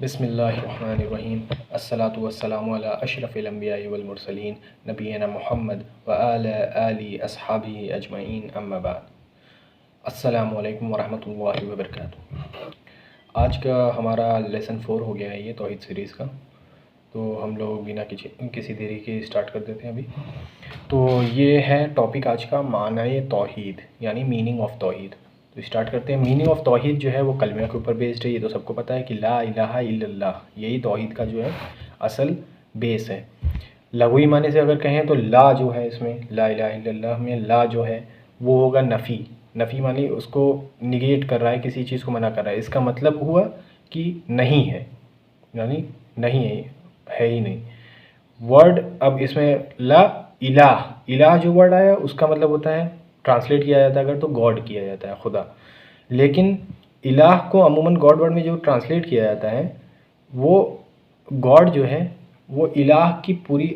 بسم اللہ الرحمن الرحیم الصلاۃ والسلام علی اشرف الانبیاء والمرسلین نبینا محمد وعلی آلہ اصحابہ اجمعین اما بعد۔ السلام علیکم ورحمۃ اللہ وبرکاتہ۔ آج کا ہمارا لیسن 4 ہو گیا ہے یہ توحید سیریز کا، تو ہم لوگ بنا کسی دیری کے اسٹارٹ کر دیتے ہیں ابھی۔ تو یہ ہے ٹاپک آج کا، معنی توحید یعنی میننگ آف توحید۔ تو اسٹارٹ کرتے ہیں۔ میننگ آف توحید جو ہے وہ کلمہ کے اوپر بیسڈ ہے، یہ تو سب کو پتہ ہے کہ لا الہ الا اللہ، یہی توحید کا جو ہے اصل بیس ہے۔ لغوی معنی سے اگر کہیں تو لا جو ہے اس میں، لا الہ الا اللہ میں لا جو ہے وہ ہوگا نفی۔ نفی معنی اس کو نگیٹ کر رہا ہے، کسی چیز کو منع کر رہا ہے۔ اس کا مطلب ہوا کہ نہیں ہے، یعنی نہیں ہے ہی نہیں۔ ورڈ اب اس میں لا الہ، الہ جو ورڈ آیا اس کا مطلب ہوتا ہے، ٹرانسلیٹ کیا جاتا ہے اگر تو گاڈ کیا جاتا ہے، خدا۔ لیکن الہ کو عموماً گاڈ ورڈ میں جو ٹرانسلیٹ کیا جاتا ہے وہ گاڈ جو ہے وہ الہ کی پوری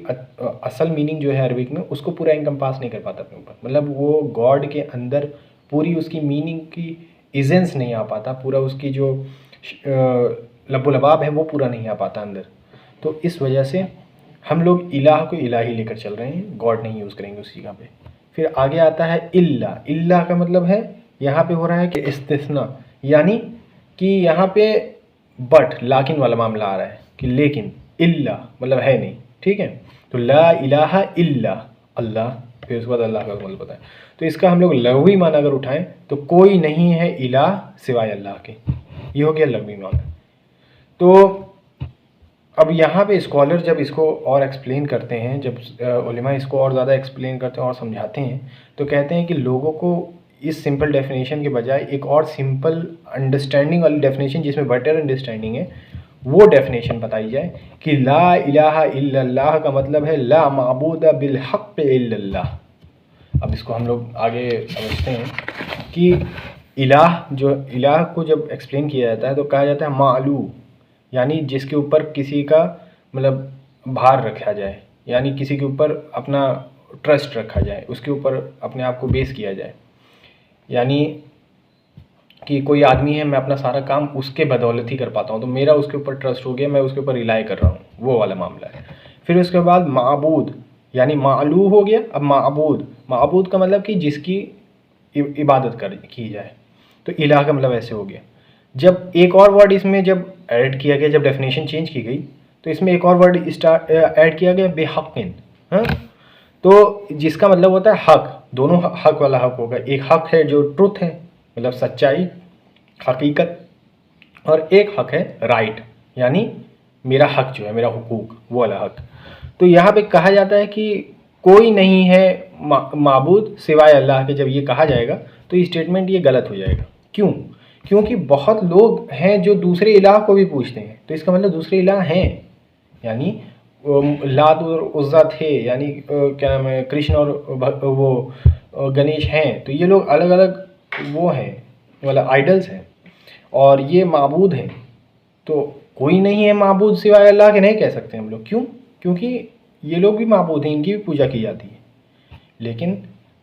اصل میننگ جو ہے عربک میں اس کو پورا انکمپاس نہیں کر پاتا اپنے اوپر، مطلب وہ گاڈ کے اندر پوری اس کی میننگ کی ایزنس نہیں آ پاتا، پورا اس کی جو لب و لباب ہے وہ پورا نہیں آ پاتا اندر۔ تو اس وجہ سے ہم لوگ الہ کو الہ ہی لے کر چل رہے ہیں، گاڈ نہیں یوز کریں گے اس جگہ پہ۔ پھر آگے آتا ہے اللہ۔ اللہ کا مطلب ہے یہاں پہ ہو رہا ہے کہ استثناء، یعنی کہ یہاں پہ بٹ لیکن والا معاملہ آ رہا ہے کہ لیکن اللہ مطلب ہے نہیں، ٹھیک ہے۔ تو لا الہ الا اللہ، پھر اس کے بعد اللہ کا مطلب بتائیں۔ تو اس کا ہم لوگ لغوی معنی اگر اٹھائیں تو کوئی نہیں ہے الہ سوائے اللہ کے، یہ ہو گیا لغوی معنی۔ تو اب یہاں پہ اسکالر جب اس کو اور ایکسپلین کرتے ہیں، جب علماء اس کو اور زیادہ ایکسپلین کرتے ہیں اور سمجھاتے ہیں، تو کہتے ہیں کہ لوگوں کو اس سمپل ڈیفینیشن کے بجائے ایک اور سمپل انڈرسٹینڈنگ والی ڈیفینیشن جس میں بیٹر انڈرسٹینڈنگ ہے وہ ڈیفینیشن بتائی جائے کہ لا الہ الا اللہ کا مطلب ہے لا معبود بالحق الا اللہ۔ اب اس کو ہم لوگ آگے سمجھتے ہیں کہ الہ کو جب ایکسپلین کیا جاتا ہے تو کہا جاتا ہے معلو، یعنی جس کے اوپر کسی کا مطلب بھار رکھا جائے، یعنی کسی کے اوپر اپنا ٹرسٹ رکھا جائے، اس کے اوپر اپنے آپ کو بیس کیا جائے، یعنی کہ کوئی آدمی ہے، میں اپنا سارا کام اس کے بدولت ہی کر پاتا ہوں، تو میرا اس کے اوپر ٹرسٹ ہو گیا، میں اس کے اوپر ریلائی کر رہا ہوں، وہ والا معاملہ ہے۔ پھر اس کے بعد معبود یعنی معلو ہو گیا، اب معبود کا مطلب کہ جس کی عبادت کی جائے، تو الہ کا مطلب ایسے ہو گیا۔ جب ایک اور ورڈ اس میں جب ایڈ کیا گیا، جب ڈیفینیشن چینج کی گئی تو اس میں ایک اور ورڈ ایڈ کیا گیا بے حقن، تو جس کا مطلب ہوتا ہے حق، دونوں حق والا حق ہوگا۔ ایک حق ہے جو ٹروتھ ہے، مطلب سچائی، حقیقت، اور ایک حق ہے رائٹ، یعنی میرا حق جو ہے، میرا حقوق، وہ والا حق۔ تو یہاں پہ کہا جاتا ہے کہ کوئی نہیں ہے معبود سوائے اللہ کے، جب یہ کہا جائے گا تو یہ اسٹیٹمنٹ یہ غلط ہو جائے گا۔ کیوں؟ کیونکہ بہت لوگ ہیں جو دوسرے الہ کو بھی پوجتے ہیں، تو اس کا مطلب دوسرے الہ ہیں، یعنی لات اور عزا تھے، یعنی کیا نام ہے، کرشن اور وہ گنیش ہیں، تو یہ لوگ الگ الگ وہ ہیں، والا آئیڈلس ہیں، اور یہ معبود ہیں۔ تو کوئی نہیں ہے معبود سوائے اللہ کے نہیں کہہ سکتے ہم لوگ، کیوں؟ کیونکہ یہ لوگ بھی معبود ہیں، ان کی بھی پوجا کی جاتی ہے، لیکن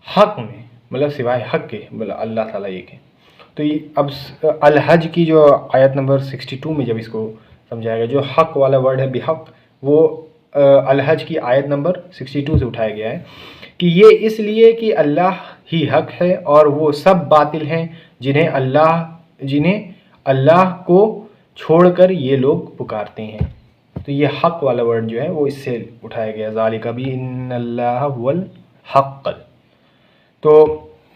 حق میں مطلب سوائے حق کے مطلب اللہ تعالیٰ ایک ہے۔ تو یہ اب الحج کی جو آیت نمبر 62 میں جب اس کو سمجھایا گیا، جو حق والا ورڈ ہے بحق، وہ الحج کی آیت نمبر 62 سے اٹھایا گیا ہے کہ یہ اس لیے کہ اللہ ہی حق ہے اور وہ سب باطل ہیں جنہیں اللہ کو چھوڑ کر یہ لوگ پکارتے ہیں۔ تو یہ حق والا ورڈ جو ہے وہ اس سے اٹھایا گیا، ذالک بان اللہ هو الحق، تو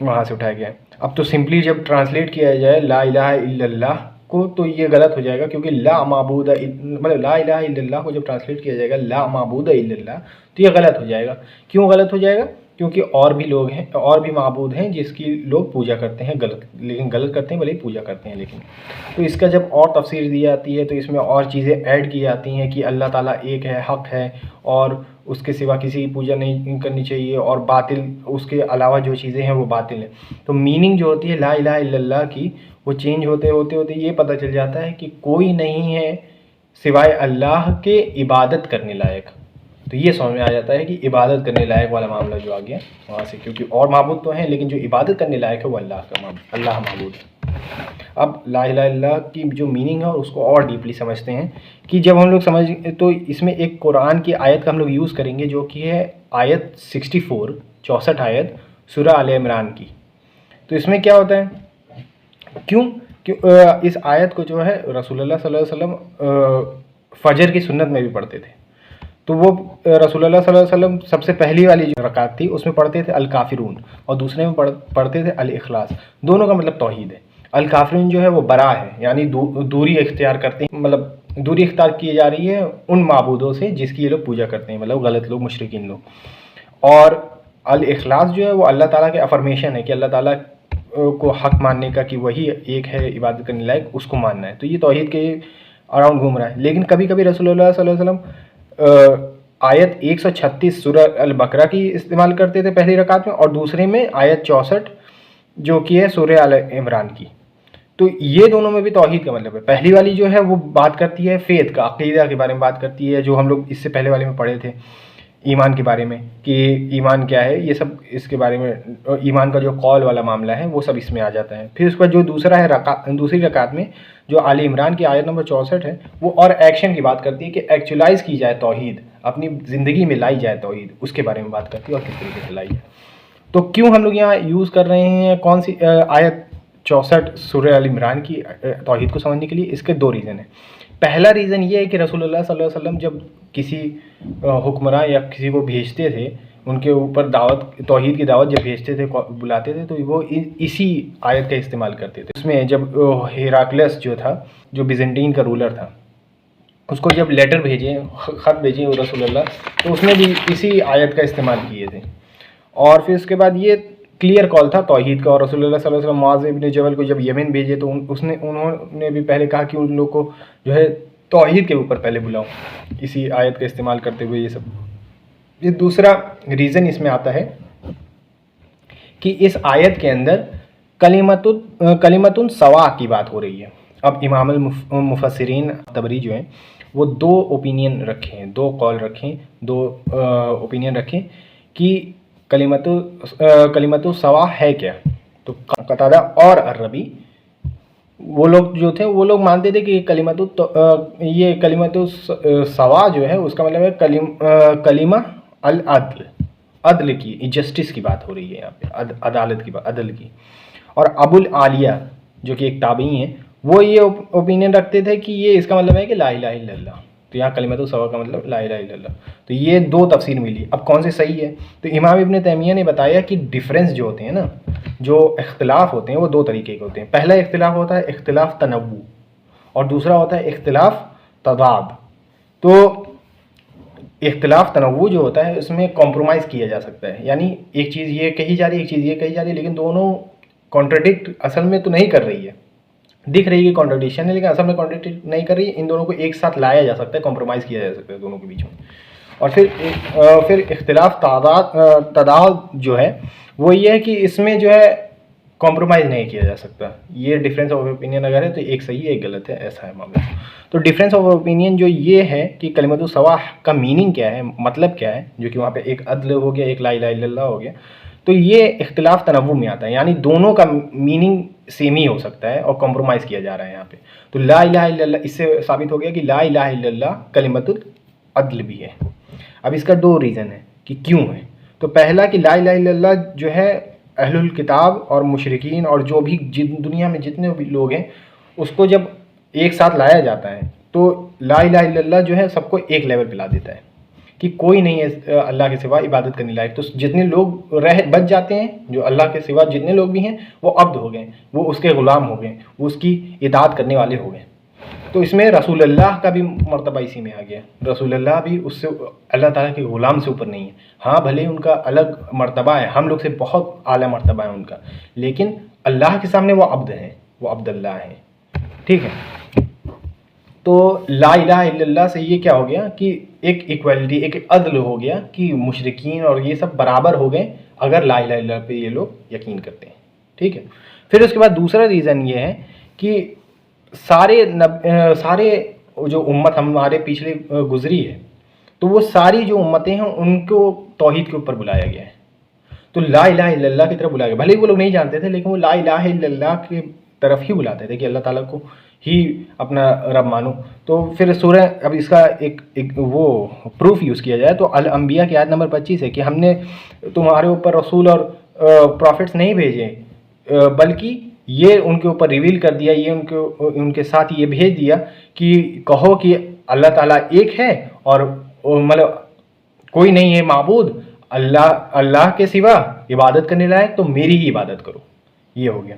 وہاں سے اٹھایا گیا ہے۔ اب تو سمپلی جب ٹرانسلیٹ کیا جائے لا الہ الا اللہ کو تو یہ غلط ہو جائے گا، کیونکہ لا معبود مطلب لا الہ الا اللہ کو جب ٹرانسلیٹ کیا جائے گا لا معبود الا اللہ تو یہ غلط ہو جائے گا۔ کیوں غلط ہو جائے گا؟ کیونکہ اور بھی لوگ ہیں، اور بھی معبود ہیں جس کی لوگ پوجا کرتے ہیں، لیکن غلط کرتے ہیں، بھلے ہی پوجا کرتے ہیں لیکن۔ تو اس کا جب اور تفسیر دی جاتی ہے تو اس میں اور چیزیں ایڈ کی جاتی ہیں کہ اللہ تعالیٰ ایک ہے، حق ہے، اور اس کے سوا کسی کی پوجا نہیں کرنی چاہیے، اور باطل اس کے علاوہ جو چیزیں ہیں وہ باطل ہیں۔ تو میننگ جو ہوتی ہے لا الہ الا اللہ کی وہ چینج ہوتے ہوتے یہ پتہ چل جاتا ہے کہ کوئی نہیں ہے سوائے اللہ کے عبادت کرنے لائق۔ تو یہ سمجھ میں آ جاتا ہے کہ عبادت کرنے لائق والا معاملہ جو آ گیا وہاں سے، کیونکہ اور معبود تو ہیں لیکن جو عبادت کرنے لائق ہے وہ اللہ معبود ہے۔ اب لا الہ الا اللہ کی جو میننگ ہے اس کو اور ڈیپلی سمجھتے ہیں کہ جب ہم لوگ سمجھ تو اس میں ایک قرآن کی آیت کا ہم لوگ یوز کریں گے جو کہ ہے آیت 64 آیت سورہ آل عمران کی. تو اس میں کیا ہوتا ہے کیوں اس آیت کو جو ہے رسول اللہ صلی اللہ علیہ وسلم فجر کی سنت میں بھی پڑھتے تھے. تو وہ رسول اللہ صلی اللہ علیہ وسلم سب سے پہلی والی جو رکعت تھی اس میں پڑھتے تھے الکافرون اور دوسرے میں پڑھتے تھے الاخلاص. دونوں کا مطلب توحید ہے. الکافرون جو ہے وہ برا ہے یعنی دوری اختیار کرتے ہیں, مطلب دوری اختیار کی جا رہی ہے ان معبودوں سے جس کی یہ لوگ پوجا کرتے ہیں, مطلب غلط لوگ, مشرکین لوگ. اور الاخلاص جو ہے وہ اللہ تعالیٰ کے افرمیشن ہے کہ اللہ تعالیٰ کو حق ماننے کا کہ وہی ایک ہے عبادت کرنے لائق, اس کو ماننا ہے. تو یہ توحید کے اراؤنڈ گھوم رہا ہے. لیکن کبھی کبھی رسول اللہ صلی اللہ علیہ وسلم آیت 136 سورہ البقرہ کی استعمال کرتے تھے پہلی رکعت میں, اور دوسرے میں آیت 64 جو کہ ہے سورہ آل عمران کی. تو یہ دونوں میں بھی توحید کا مطلب ہے. پہلی والی جو ہے وہ بات کرتی ہے فیتھ کا, عقیدہ کے بارے میں بات کرتی ہے, جو ہم لوگ اس سے پہلے والے میں پڑھے تھے ایمان کے بارے میں کہ ایمان کیا ہے, یہ سب اس کے بارے میں ایمان کا جو قول والا معاملہ ہے وہ سب اس میں آ جاتا ہے. پھر اس کا جو دوسرا ہے دوسری رکعت میں جو آل عمران کی آیت نمبر 64 ہے وہ اور ایکشن کی بات کرتی ہے کہ ایکچولائز کی جائے توحید, اپنی زندگی میں لائی جائے توحید, اس کے بارے میں بات کرتی ہے اور کس طریقے سے لائی جائے. تو کیوں ہم لوگ یہاں یوز کر رہے ہیں کون سی آیت 64 سورہ آل عمران کی توحید کو سمجھنے کے لیے؟ اس کے دو ریزن ہیں. پہلا ریزن یہ ہے کہ رسول اللہ صلی اللہ علیہ وسلم جب کسی حکمراں یا کسی کو بھیجتے تھے, ان کے اوپر دعوت توحید کی دعوت جب بھیجتے تھے بلاتے تھے تو وہ اسی آیت کا استعمال کرتے تھے. اس میں جب ہیراکلس جو تھا, جو بیزنٹین کا رولر تھا, اس کو جب لیٹر بھیجے, خط بھیجے رسول اللہ, تو اس نے بھی اسی آیت کا استعمال کیے تھے. اور پھر اس کے بعد یہ کلیئر کال تھا توحید کا, اور رسول اللہ صلی اللہ علیہ وسلم معاذ ابن جبل کو جب یمن بھیجے تو انہوں نے بھی پہلے کہا کہ ان لوگ کو جو ہے توحید کے اوپر پہلے بلاؤ, اسی آیت کا استعمال کرتے ہوئے. یہ سب یہ دوسرا ریزن اس میں آتا ہے کہ اس آیت کے اندر کلمۃ سوا کی بات ہو رہی ہے. اب امام المفسرین طبری جو ہیں وہ دو اوپینین رکھیں, دو قول رکھیں, دو اوپینین رکھیں کہ کلمۃ سوا ہے کیا. تو قتادہ اور الربی وہ لوگ جو تھے وہ لوگ مانتے تھے کہ یہ کلمۃ سوا جو ہے اس کا مطلب ہے کلمہ العدل, عدل کی, جسٹس کی بات ہو رہی ہے یہاں پہ, عدالت کی, عدل کی. اور ابو العالیہ جو کہ ایک تابعی ہیں وہ یہ اوپینین رکھتے تھے کہ یہ اس کا مطلب ہے کہ لا الہ الا اللہ. تو یہاں کلمۃ سوا کا مطلب لا الہ الا اللہ. تو یہ دو تفسیر ملی. اب کون سے صحیح ہے؟ تو امام ابن تیمیہ نے بتایا کہ ڈفرینس جو ہوتے ہیں نا, جو اختلاف ہوتے ہیں وہ دو طریقے کے ہوتے ہیں. پہلا اختلاف ہوتا ہے اختلاف تنوع, اور دوسرا ہوتا ہے اختلاف تضاد. تو اختلاف تنوع جو ہوتا ہے اس میں کمپرومائز کیا جا سکتا ہے, یعنی ایک چیز یہ کہی جا رہی ہے, ایک چیز یہ کہی جا رہی ہے, لیکن دونوں کانٹرڈکٹ اصل میں تو نہیں کر رہی ہے, دکھ رہی ہے کانٹرڈکشن ہے لیکن اصل میں کانٹرڈکٹ نہیں کر رہی ہے. ان دونوں کو ایک ساتھ لایا جا سکتا ہے, کمپرومائز کیا جا سکتا ہے دونوں کے بیچ میں. اور پھر اختلاف تضاد جو ہے وہ یہ ہے کہ اس میں جو ہے کمپرومائز نہیں کیا جا سکتا. یہ ڈفرینس آف اوپینین اگر ہے تو ایک صحیح ہے ایک غلط ہے, ایسا ہے معاملہ. تو ڈفرینس آف اوپینین جو یہ ہے کہ کلمۃ سوا کا میننگ کیا ہے, مطلب کیا ہے, جو کہ وہاں پہ ایک عدل ہو گیا, ایک لا الہ الا اللہ ہو گیا. تو یہ اختلاف تنوع میں آتا ہے, یعنی دونوں کا میننگ سیم ہی ہو سکتا ہے اور کمپرومائز کیا جا رہا ہے یہاں پہ. تو لا الہ الا اللہ, اس سے ثابت ہو گیا کہ لا الہ الا اللہ کلمۃ العدل بھی ہے. اب اس کا دو ریزن ہے کہ کیوں ہے. تو پہلا کہ لا الہ الا اللہ جو ہے اہل الکتاب اور مشرکین اور جو بھی دنیا میں جتنے بھی لوگ ہیں اس کو جب ایک ساتھ لایا جاتا ہے تو لا الہ الا اللہ جو ہے سب کو ایک لیول پہ لا دیتا ہے کہ کوئی نہیں ہے اللہ کے سوا عبادت کرنے لائق. تو جتنے لوگ بچ جاتے ہیں, جو اللہ کے سوا جتنے لوگ بھی ہیں وہ عبد ہو گئے, وہ اس کے غلام ہو گئے, وہ اس کی اطاعت کرنے والے ہو گئے. تو اس میں رسول اللہ کا بھی مرتبہ اسی میں آ گیا. رسول اللہ بھی اس سے اللہ تعالیٰ کے غلام سے اوپر نہیں ہے. ہاں بھلے ان کا الگ مرتبہ ہے, ہم لوگ سے بہت اعلیٰ مرتبہ ہے ان کا, لیکن اللہ کے سامنے وہ عبد ہیں, وہ عبد اللہ ہیں. ٹھیک ہے. تو لا الہ الا اللہ سے یہ کیا ہو گیا کہ ایک ایکویلٹی, ایک عدل ہو گیا کہ مشرکین اور یہ سب برابر ہو گئے اگر لا الہ الا اللہ پہ یہ لوگ یقین کرتے ہیں. ٹھیک ہے. پھر اس کے بعد دوسرا ریزن یہ ہے کہ سارے جو امت ہمارے پیچھے گزری ہے تو وہ ساری جو امتیں ہیں ان کو توحید کے اوپر بلایا گیا ہے. تو لا الہ الا اللہ کی طرف بلایا گیا. بھلے وہ لوگ نہیں جانتے تھے لیکن وہ لا الہ الا اللہ کے طرف ہی بلاتے تھے کہ اللہ تعالیٰ کو ہی اپنا رب مانو. تو پھر سورہ اب اس کا ایک وہ پروف یوز کیا جائے تو الانبیاء کی آیت نمبر 25 ہے کہ ہم نے تمہارے اوپر رسول اور پروفٹس نہیں بھیجے بلکہ یہ ان کے اوپر ریویل کر دیا, یہ ان کے ساتھ یہ بھیج دیا کہ کہو کہ اللہ تعالیٰ ایک ہے اور مطلب کوئی نہیں ہے معبود اللہ کے سوا عبادت کرنے لائق, تو میری ہی عبادت کرو. یہ ہو گیا.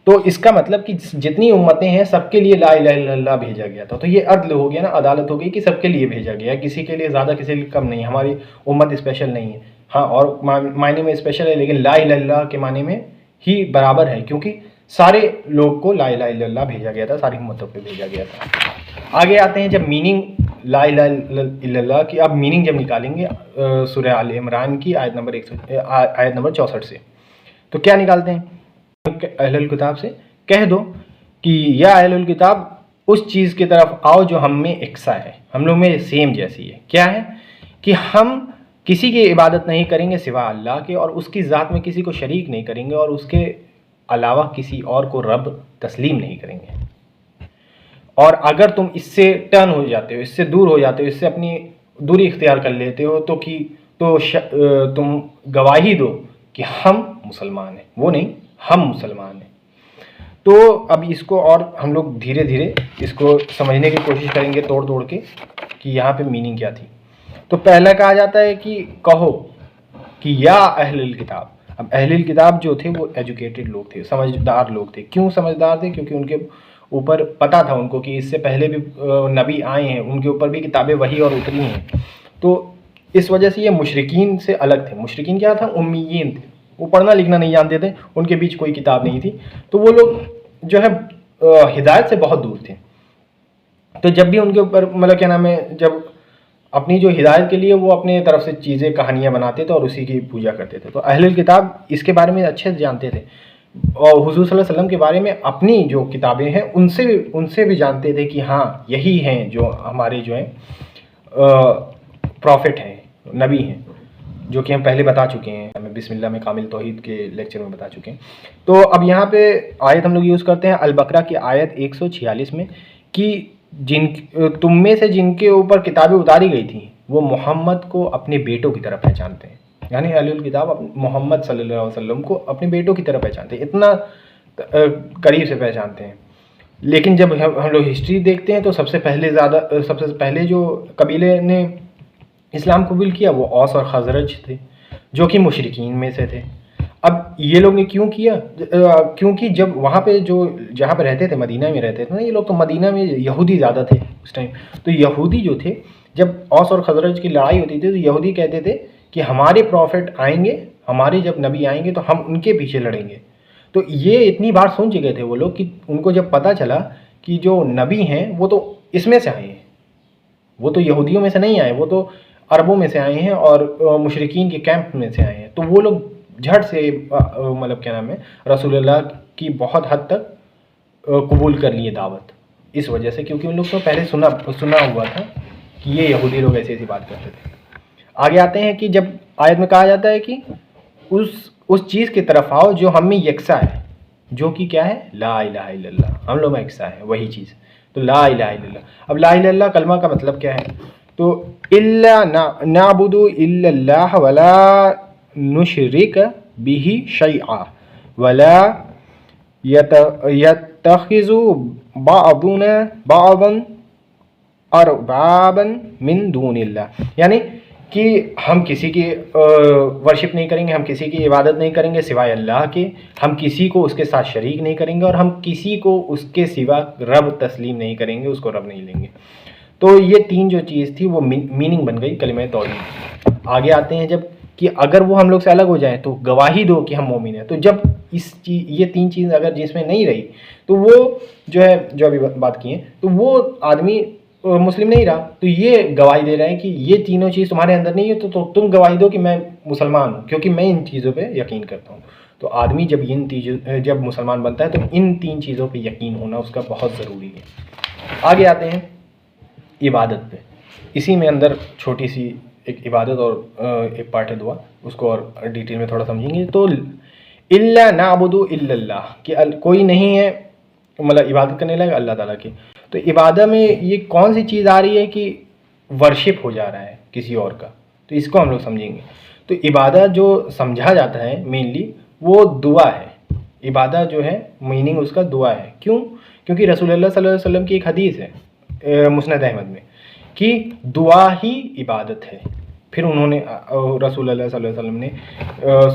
تو اس کا مطلب کہ جتنی امتیں ہیں سب کے لیے لا الہ الا اللہ بھیجا گیا تھا. تو یہ عدل ہو گیا نا, عدالت ہو گئی کہ سب کے لیے بھیجا گیا, کسی کے لیے زیادہ کسی کے لیے کم نہیں. ہماری امت اسپیشل نہیں ہے, ہاں اور معنی میں اسپیشل ہے لیکن لا الہ الا اللہ کے معنی میں ہی برابر ہے, کیونکہ سارے لوگ کو لا الہ الا اللہ بھیجا گیا تھا, ساری امتوں پہ بھیجا گیا تھا. آگے آتے ہیں جب میننگ لا الہ الا اللہ کی, اب میننگ جب نکالیں گے سورہ آل عمران کی آیت نمبر 64 سے, تو کیا نکالتے ہیں اہل الکتاب سے, کہہ دو کہ یا اہل الکتاب اس چیز کی طرف آؤ جو ہم میں یکساں ہے, ہم لوگ میں سیم جیسی ہے. کیا ہے کہ ہم کسی کی عبادت نہیں کریں گے سوا اللہ کے, اور اس کی ذات میں کسی کو شریک نہیں کریں گے, اور اس کے علاوہ کسی اور کو رب تسلیم نہیں کریں گے. اور اگر تم اس سے ٹرن ہو جاتے ہو, اس سے دور ہو جاتے ہو, اس سے اپنی دوری اختیار کر لیتے ہو تو تم گواہی دو کہ ہم مسلمان ہیں, وہ نہیں ہم مسلمان ہیں. تو اب اس کو اور ہم لوگ دھیرے دھیرے اس کو سمجھنے کی کوشش کریں گے توڑ کے کہ یہاں پہ میننگ کیا تھی. تو پہلا کہا جاتا ہے کہ کہو کہ یا اہل الکتاب. اب اہل الکتاب جو تھے وہ ایجوکیٹڈ لوگ تھے, سمجھدار لوگ تھے. کیوں سمجھدار تھے؟ کیونکہ ان کے اوپر پتہ تھا ان کو کہ اس سے پہلے بھی نبی آئے ہیں, ان کے اوپر بھی کتابیں وحی اور اتری ہیں. تو اس وجہ سے یہ مشرکین سے الگ تھے. مشرکین کیا تھا؟ امیین تھے, وہ پڑھنا لکھنا نہیں جانتے تھے, ان کے بیچ کوئی کتاب نہیں تھی. تو وہ لوگ جو ہے ہدایت سے بہت دور تھے. تو جب بھی ان کے اوپر مطلب کیا نام ہے, جب اپنی جو ہدایت کے لیے وہ اپنے طرف سے چیزیں کہانیاں بناتے تھے اور اسی کی پوجا کرتے تھے. تو اہل الکتاب اس کے بارے میں اچھے سے جانتے تھے, اور حضور صلی اللہ علیہ وسلم کے بارے میں اپنی جو کتابیں ہیں ان سے بھی جانتے تھے کہ ہاں یہی ہیں جو ہمارے جو ہیں پروفٹ ہیں, نبی ہیں, جو کہ ہم پہلے بتا چکے ہیں, ہمیں بسم اللہ میں کامل توحید کے لیکچر میں بتا چکے ہیں. تو اب یہاں پہ آیت ہم لوگ یوز کرتے ہیں البقرہ کی آیت 146 میں کہ تم میں سے جن کے اوپر کتابیں اتاری گئی تھیں وہ محمد کو اپنے بیٹوں کی طرح پہچانتے ہیں. یعنی اہل الکتاب محمد صلی اللہ علیہ وسلم کو اپنے بیٹوں کی طرح پہچانتے ہیں, اتنا قریب سے پہچانتے ہیں. لیکن جب ہم لوگ ہسٹری دیکھتے ہیں تو سب سے پہلے جو قبیلے نے اسلام قبول کیا وہ اوس اور خزرج تھے, جو کہ مشرکین میں سے تھے. اب یہ لوگ نے کیوں کیا؟ کیونکہ جب وہاں پہ جہاں پہ رہتے تھے, مدینہ میں رہتے تھے نا یہ لوگ, تو مدینہ میں یہودی زیادہ تھے اس ٹائم. تو یہودی جو تھے, جب اوس اور خزرج کی لڑائی ہوتی تھی تو یہودی کہتے تھے کہ ہمارے پروفٹ آئیں گے, ہمارے جب نبی آئیں گے تو ہم ان کے پیچھے لڑیں گے. تو یہ اتنی بار سن چکے تھے وہ لوگ کہ ان کو جب پتہ چلا کہ جو نبی ہیں وہ تو اس میں سے آئے ہیں, وہ تو یہودیوں میں سے نہیں آئے, وہ تو عربوں میں سے آئے ہیں اور مشرکین کے کیمپ میں سے آئے ہیں. تو وہ لوگ جھٹ سے مطلب کیا نام ہے رسول اللہ کی بہت حد تک قبول کر لیے دعوت, اس وجہ سے کیونکہ ان لوگ کو پہلے سنا ہوا تھا کہ یہ یہودی لوگ ایسی بات کرتے تھے. آگے آتے ہیں کہ جب آیت میں کہا جاتا ہے کہ اس چیز کی طرف آؤ جو ہم میں یکساں ہے, جو کہ کیا ہے لا الہ الا اللہ, ہم لوگ میں یکساں ہے وہی چیز. تو لا الہ الا اللہ. اب لا الہ الا اللہ کلمہ کا مطلب کیا ہے؟ تو الا نعبد الا اللہ ولا نشرک به شیئا ولا یتخذ بعضنا بعضا اربابا من دون اللہ. یعنی کہ ہم کسی کی ورشپ نہیں کریں گے, ہم کسی کی عبادت نہیں کریں گے سوائے اللہ کے, ہم کسی کو اس کے ساتھ شریک نہیں کریں گے, اور ہم کسی کو اس کے سوا رب تسلیم نہیں کریں گے, اس کو رب نہیں لیں گے. تو یہ تین جو چیز تھی وہ میننگ بن گئی کلمہ توحید. آگے آتے ہیں جب کہ اگر وہ ہم لوگ سے الگ ہو جائیں تو گواہی دو کہ ہم مومن ہیں. تو جب یہ تین چیز اگر جس میں نہیں رہی تو وہ جو ہے جو ابھی بات کی ہیں تو وہ آدمی مسلم نہیں رہا. تو یہ گواہی دے رہے ہیں کہ یہ تینوں چیز تمہارے اندر نہیں ہے تو تم گواہی دو کہ میں مسلمان ہوں, کیونکہ میں ان چیزوں پہ یقین کرتا ہوں. تو آدمی جب مسلمان بنتا ہے تو ان تین چیزوں پہ یقین ہونا اس کا بہت ضروری ہے. آگے آتے ہیں عبادت پہ. اسی میں اندر چھوٹی سی ایک عبادت اور ایک پارٹ ہے دعا, اس کو اور ڈیٹیل میں تھوڑا سمجھیں گے. تو الا نعبد الا اللہ, کہ کوئی نہیں ہے مطلب عبادت کرنے لائق اللہ تعالیٰ کی. تو عبادت میں یہ کون سی چیز آ رہی ہے کہ ورشپ ہو جا رہا ہے کسی اور کا, تو اس کو ہم لوگ سمجھیں گے. تو عبادت جو سمجھا جاتا ہے مینلی وہ دعا ہے. عبادت جو ہے میننگ اس کا دعا ہے. کیوں؟ کیونکہ رسول اللہ صلی اللہ علیہ وسلم کی ایک حدیث ہے مسند احمد میں کہ دعا ہی عبادت ہے. پھر انہوں نے رسول اللہ صلی اللہ علیہ وسلم نے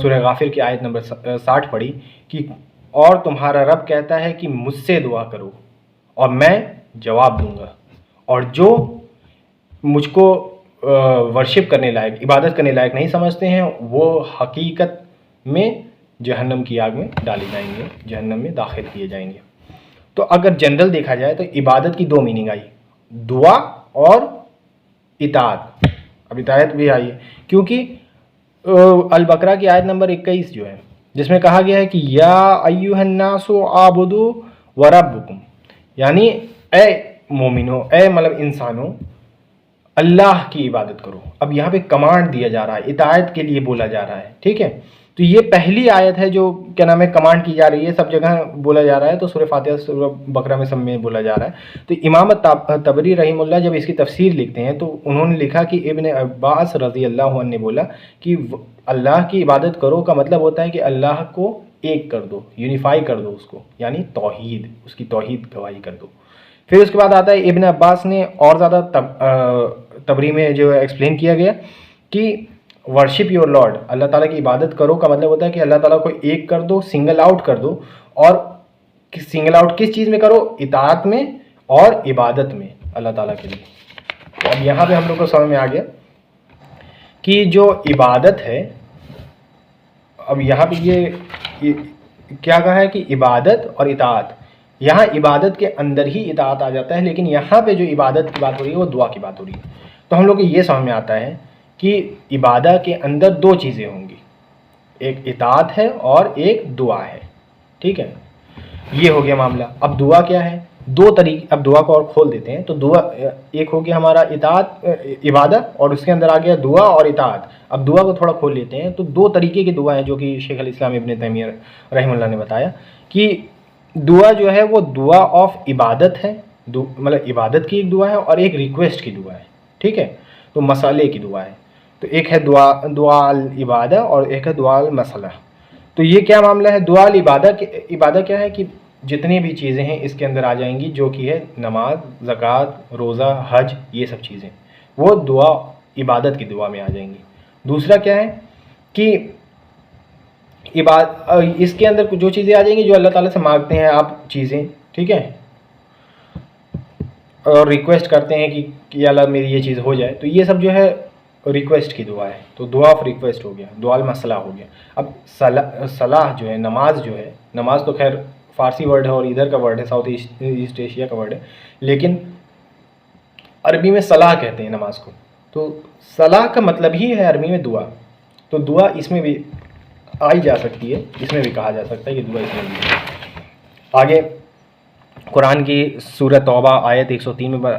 سورہ غافر کی آیت نمبر 60 پڑھی کہ اور تمہارا رب کہتا ہے کہ مجھ سے دعا کرو اور میں جواب دوں گا, اور جو مجھ کو ورشپ کرنے لائق, عبادت کرنے لائق نہیں سمجھتے ہیں وہ حقیقت میں جہنم کی آگ میں ڈالے جائیں گے, جہنم میں داخل کیے جائیں گے. تو اگر جنرل دیکھا جائے تو عبادت کی دو میننگ آئی, دعا اور اطاعت. اب اطاعت بھی آئی ہے کیونکہ البقرہ کی آیت نمبر 21 جو ہے جس میں کہا گیا ہے کہ یا ایھا الناس اعبدوا وربکم, یعنی اے مومنو, اے مطلب انسانوں, اللہ کی عبادت کرو. اب یہاں پہ کمانڈ دیا جا رہا ہے, اطاعت کے لیے بولا جا رہا ہے. ٹھیک ہے, تو یہ پہلی آیت ہے جو کیا نام ہے کمانڈ کی جا رہی ہے, سب جگہ بولا جا رہا ہے. تو سورہ فاتحہ سورہ بقرہ میں سب میں بولا جا رہا ہے. تو امام طبری رحمہ اللہ جب اس کی تفسیر لکھتے ہیں تو انہوں نے لکھا کہ ابن عباس رضی اللہ عنہ نے بولا کہ اللہ کی عبادت کرو کا مطلب ہوتا ہے کہ اللہ کو ایک کر دو, یونیفائی کر دو اس کو, یعنی توحید, اس کی توحید گواہی کر دو. پھر اس کے بعد آتا ہے ابن عباس نے اور زیادہ تبری میں جو ایکسپلین کیا گیا کہ ورشپ یور لارڈ, اللہ تعالیٰ کی عبادت کرو کا مطلب ہوتا ہے کہ اللہ تعالیٰ کو ایک کر دو, سنگل آؤٹ کر دو. اور سنگل آؤٹ کس چیز میں کرو؟ اطاعت میں اور عبادت میں اللہ تعالیٰ کے لیے. تو اب یہاں پہ ہم لوگ کو سمجھ میں آ گیا کہ جو عبادت ہے, اب یہاں پہ یہ کیا کہا ہے کہ عبادت اور اطاعت, یہاں عبادت کے اندر ہی اطاعت آ جاتا ہے, لیکن یہاں پہ جو عبادت کی بات ہو رہی ہے وہ دعا کی بات ہو رہی ہے. تو ہم لوگ کو یہ سمجھ میں آتا ہے کہ عبادت کے اندر دو چیزیں ہوں گی, ایک اطاعت ہے اور ایک دعا ہے. ٹھیک ہے, یہ ہو گیا معاملہ. اب دعا کیا ہے؟ دو طریقے, اب دعا کو اور کھول دیتے ہیں. تو دعا ایک ہو گیا ہمارا اطاعت عبادت, اور اس کے اندر آ گیا دعا اور اطاعت. اب دعا کو تھوڑا کھول لیتے ہیں. تو دو طریقے کی دعا ہیں جو کہ شیخ الاسلام ابن تیمیہ رحمہ اللہ نے بتایا کہ دعا جو ہے وہ دعا آف عبادت ہے, مطلب عبادت کی ایک دعا ہے, اور ایک ریکویسٹ کی دعا ہے. ٹھیک ہے, تو مسئلے کی دعا ہے. تو ایک ہے دعا العبادہ اور ایک ہے دعا المسئلہ. تو یہ کیا معاملہ ہے؟ دعا العبادہ کیا ہے کہ جتنی بھی چیزیں ہیں اس کے اندر آ جائیں گی, جو کہ ہے نماز, زکوٰۃ, روزہ, حج, یہ سب چیزیں وہ دعا عبادت کی دعا میں آ جائیں گی. دوسرا کیا ہے کہ اس کے اندر جو چیزیں آ جائیں گی جو اللہ تعالیٰ سے مانگتے ہیں آپ چیزیں, ٹھیک ہے, اور ریکویسٹ کرتے ہیں کہ اللہ میری یہ چیز ہو جائے, تو یہ سب جو ہے ریکویسٹ کی دعا ہے. تو دعا آف ریکویسٹ ہو گیا, دعا المسئلہ ہو گیا. اب صلاح جو ہے, نماز جو ہے, نماز تو خیر فارسی ورڈ ہے اور ادھر کا ورڈ ہے, ساؤتھ ایسٹ ایشیا کا ورڈ ہے, لیکن عربی میں صلاح کہتے ہیں نماز کو. تو صلاح کا مطلب ہی ہے عربی میں دعا. تو دعا اس میں بھی آئی جا سکتی ہے, اس میں بھی کہا جا سکتا ہے کہ دعا اس میں بھی ہے. آگے قرآن کی سورہ توبہ آیت 103 میں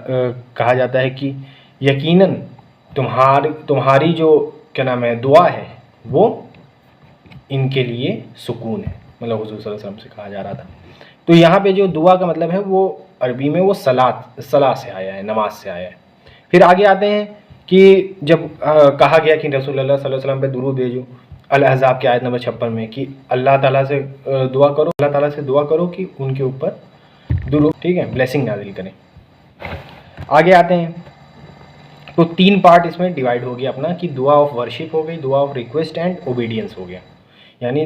کہا جاتا ہے کہ یقیناً تمہاری جو کیا نام ہے دعا ہے وہ ان کے لیے سکون ہے, مطلب حضور صلی اللہ علیہ وسلم سے کہا جا رہا تھا. تو یہاں پہ جو دعا کا مطلب ہے وہ عربی میں وہ صلاح سے آیا ہے, نماز سے آیا ہے. پھر آگے آتے ہیں کہ جب کہا گیا کہ رسول اللہ صلی اللہ علیہ وسلم پہ درود بھیجو, الاحزاب کی آیت نمبر 56 میں کہ اللہ تعالیٰ سے دعا کرو, اللہ تعالیٰ سے دعا کرو کہ ان کے اوپر درود, ٹھیک ہے, بلیسنگ نازل کریں. آگے آتے ہیں تو 3 پارٹ اس میں ڈیوائیڈ ہو گیا اپنا کہ دعا آف ورشپ ہو گئی, دعا آف ریکویسٹ اینڈ اوبیڈینس ہو گیا, یعنی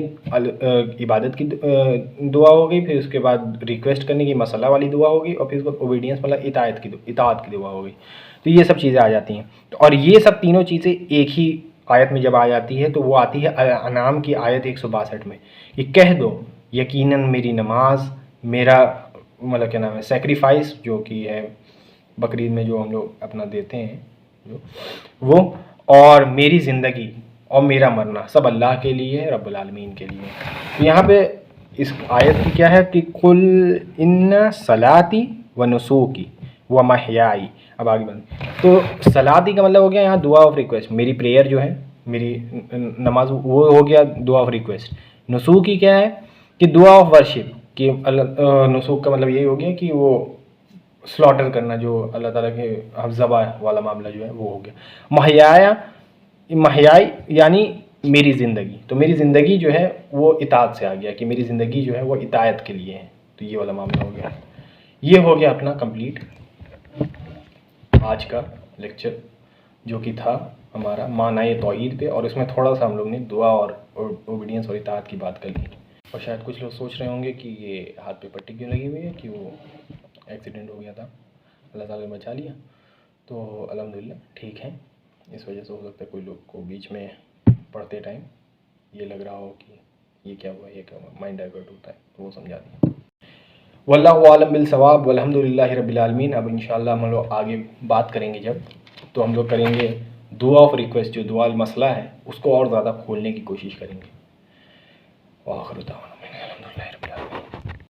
عبادت کی دعا ہو گئی, پھر اس کے بعد ریکویسٹ کرنے کی مسئلہ والی دعا ہوگی, اور پھر اس کے بعد اوبیڈینس مطلب اطاعت کی دعا ہو گئی. تو یہ سب چیزیں آ جاتی ہیں, اور یہ سب تینوں چیزیں ایک ہی آیت میں جب آ جاتی ہے تو وہ آتی ہے انعام کی آیت 162 میں کہ کہہ دو یقیناً میری نماز, میرا مطلب کیا نام ہے سیکریفائس جو کہ ہے بقرعید میں جو ہم لوگ اپنا دیتے ہیں وہ, اور میری زندگی اور میرا مرنا سب اللہ کے لیے, رب العالمین کے لیے. تو یہاں پہ اس آیت کی کیا ہے کہ قل ان صلاتی و نسوکی و محیائی. اب آگے بند. تو صلاتی کا مطلب ہو گیا یہاں دعا آف ریکویسٹ, میری پریئر جو ہے, میری نماز, وہ ہو گیا دعا آف ریکویسٹ. نسوکی کیا ہے کہ دعا آف ورشپ, کہ نسوک کا مطلب یہی ہو گیا کہ وہ سلاٹر کرنا، جو اللہ تعالیٰ کے ذبح والا معاملہ جو ہے وہ ہو گیا۔ محیائی یعنی میری زندگی، تو میری زندگی جو ہے وہ اطاعت سے آ گیا کہ میری زندگی جو ہے وہ اطاعت کے لیے ہے، تو یہ والا معاملہ ہو گیا۔ یہ ہو گیا اپنا کمپلیٹ آج کا لیکچر، جو کہ تھا ہمارا معنی توحید پہ، اور اس میں تھوڑا سا ہم لوگ نے دعا اور اوبیڈینس اور اطاعت کی بات کر لی۔ اور شاید کچھ لوگ سوچ رہے ہوں گے کہ یہ ہاتھ پہ پٹی کیوں لگی ہوئی ہے، کہ وہ ایکسیڈنٹ ہو گیا تھا، اللہ تعالیٰ نے بچا لیا، تو الحمدللہ ٹھیک ہے۔ اس وجہ سے ہو سکتا ہے کوئی لوگ کو بیچ میں پڑھتے ٹائم یہ لگ رہا ہو کہ یہ کیا ہوا، یہ کیا ہوا، مائنڈ ڈائیورٹ ہوتا ہے، تو وہ سمجھا دیں۔ واللہ عالم بالصواب والحمد للہ رب العالمین۔ اب انشاءاللہ ہم لوگ آگے بات کریں گے، جب تو ہم لوگ کریں گے دعا آف ریکویسٹ، جو دعا المسئلہ ہے اس کو اور زیادہ کھولنے کی کوشش کریں گے۔ وآخر دعوانا